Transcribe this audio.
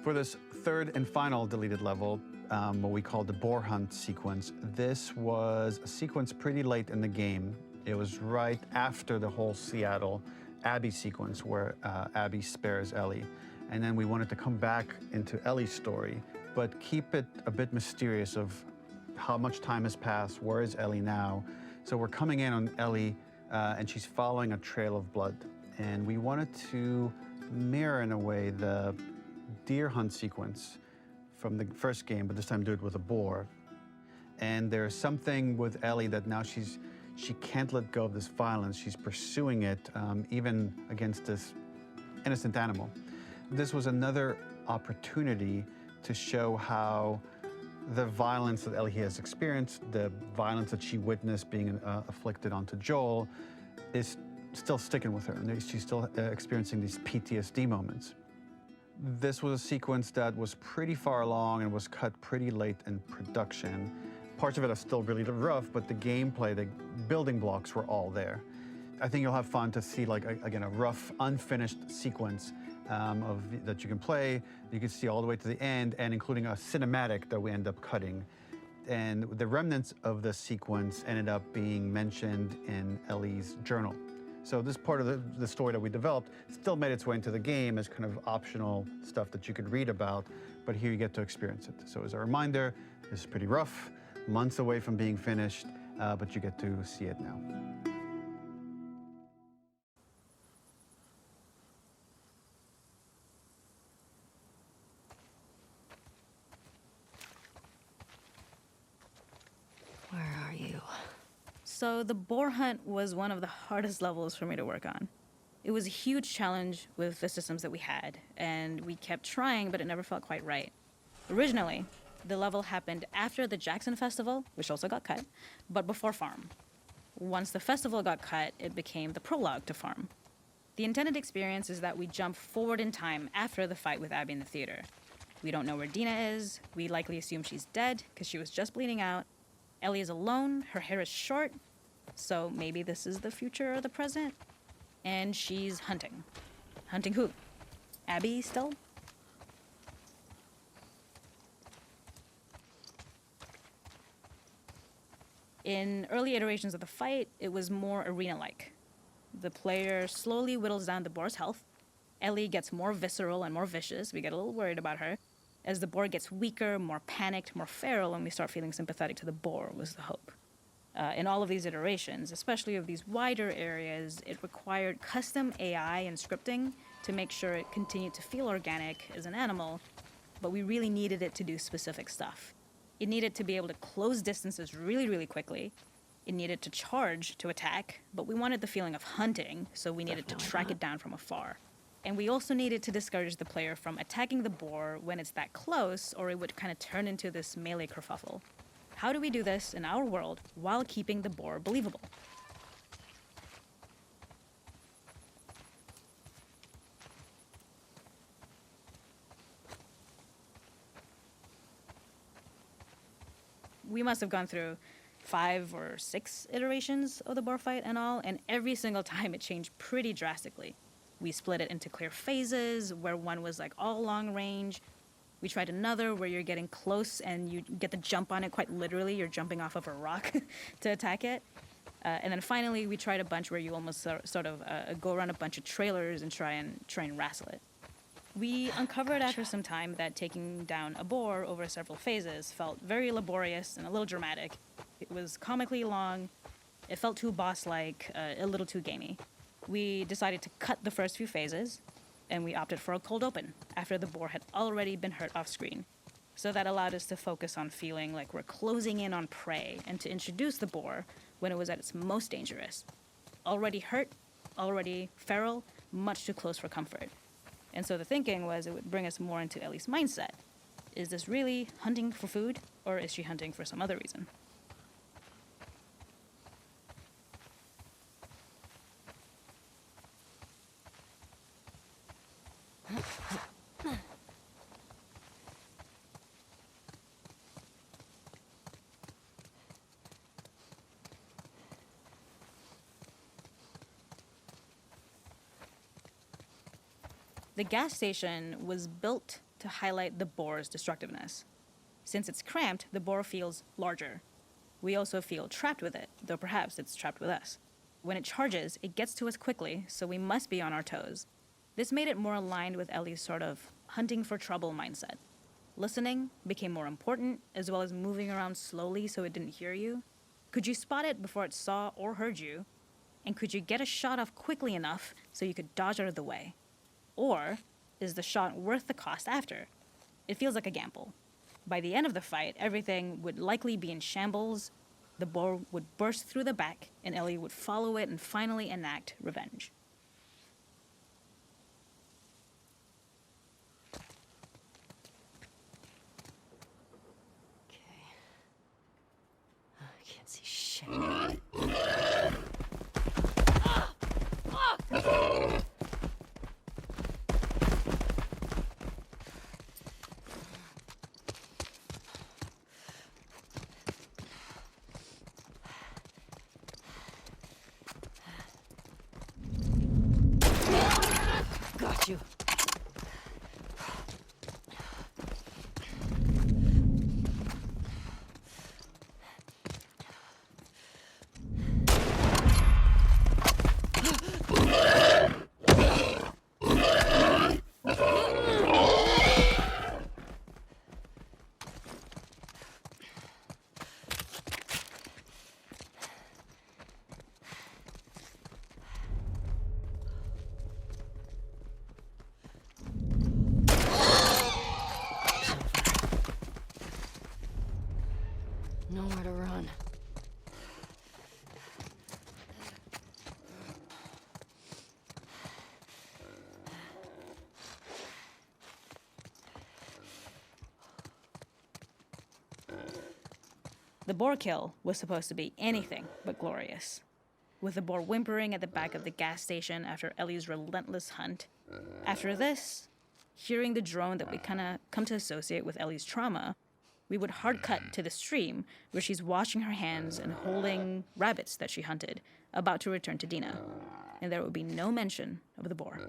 For this third and final deleted level, what we call the boar hunt sequence, this was a sequence pretty late in the game. It was right after the whole Seattle Abby sequence where Abby spares Ellie. And then we wanted to come back into Ellie's story, but keep it a bit mysterious of how much time has passed, where is Ellie now? So we're coming in on Ellie and she's following a trail of blood. And we wanted to mirror, in a way, the deer hunt sequence from the first game, but this time do it with a boar. And there's something with Ellie that now she can't let go of this violence. She's pursuing it, even against this innocent animal. This was another opportunity to show how the violence that Ellie has experienced, the violence that she witnessed being afflicted onto Joel, is still sticking with her, and she's still experiencing these PTSD moments. This was a sequence that was pretty far along and was cut pretty late in production. Parts of it are still really rough, but the gameplay, the building blocks were all there. I think you'll have fun to see, like, again, a rough, unfinished sequence that you can play. You can see all the way to the end, and including a cinematic that we end up cutting. And the remnants of the sequence ended up being mentioned in Ellie's journal. So this part of the story that we developed still made its way into the game as kind of optional stuff that you could read about, but here you get to experience it. So as a reminder, this is pretty rough, months away from being finished, but you get to see it now. Where are you? So the boar hunt was one of the hardest levels for me to work on. It was a huge challenge with the systems that we had, and we kept trying, but it never felt quite right. Originally, the level happened after the Jackson Festival, which also got cut, but before Farm. Once the festival got cut, it became the prologue to Farm. The intended experience is that we jump forward in time after the fight with Abby in the theater. We don't know where Dina is. We likely assume she's dead because she was just bleeding out. Ellie is alone. Her hair is short. So maybe this is the future or the present. And she's hunting. Hunting who? Abby still? In early iterations of the fight, it was more arena-like. The player slowly whittles down the boar's health. Ellie gets more visceral and more vicious. We get a little worried about her. As the boar gets weaker, more panicked, more feral, and we start feeling sympathetic to the boar was the hope. In all of these iterations, especially of these wider areas, it required custom AI and scripting to make sure it continued to feel organic as an animal, but we really needed it to do specific stuff. It needed to be able to close distances really, really quickly. It needed to charge to attack, but we wanted the feeling of hunting, so we needed to track it down from afar. And we also needed to discourage the player from attacking the boar when it's that close, or it would kind of turn into this melee kerfuffle. How do we do this in our world while keeping the boar believable? We must have gone through 5 or 6 iterations of the boar fight and all, and every single time it changed pretty drastically. We split it into clear phases, where one was like all long range. We tried another where you're getting close and you get the jump on it quite literally. You're jumping off of a rock to attack it. And then finally, we tried a bunch where you almost sort of go around a bunch of trailers and try and wrestle it. We uncovered after some time that taking down a boar over several phases felt very laborious and a little dramatic. It was comically long. It felt too boss-like, a little too gamey. We decided to cut the first few phases, and we opted for a cold open after the boar had already been hurt off screen. So that allowed us to focus on feeling like we're closing in on prey and to introduce the boar when it was at its most dangerous. Already hurt, already feral, much too close for comfort. And so the thinking was it would bring us more into Ellie's mindset. Is this really hunting for food, or is she hunting for some other reason? The gas station was built to highlight the boar's destructiveness. Since it's cramped, the boar feels larger. We also feel trapped with it, though perhaps it's trapped with us. When it charges, it gets to us quickly, so we must be on our toes. This made it more aligned with Ellie's sort of hunting for trouble mindset. Listening became more important, as well as moving around slowly so it didn't hear you. Could you spot it before it saw or heard you? And could you get a shot off quickly enough so you could dodge out of the way? Or is the shot worth the cost after? It feels like a gamble. By the end of the fight, everything would likely be in shambles. The boar would burst through the back, and Ellie would follow it and finally enact revenge. Okay. I can't see shit. Got you. Nowhere to run. The boar kill was supposed to be anything but glorious. With the boar whimpering at the back of the gas station after Ellie's relentless hunt. After this, hearing the drone that we kinda come to associate with Ellie's trauma, we would hard cut to the stream where she's washing her hands and holding rabbits that she hunted, about to return to Dina. And there would be no mention of the boar.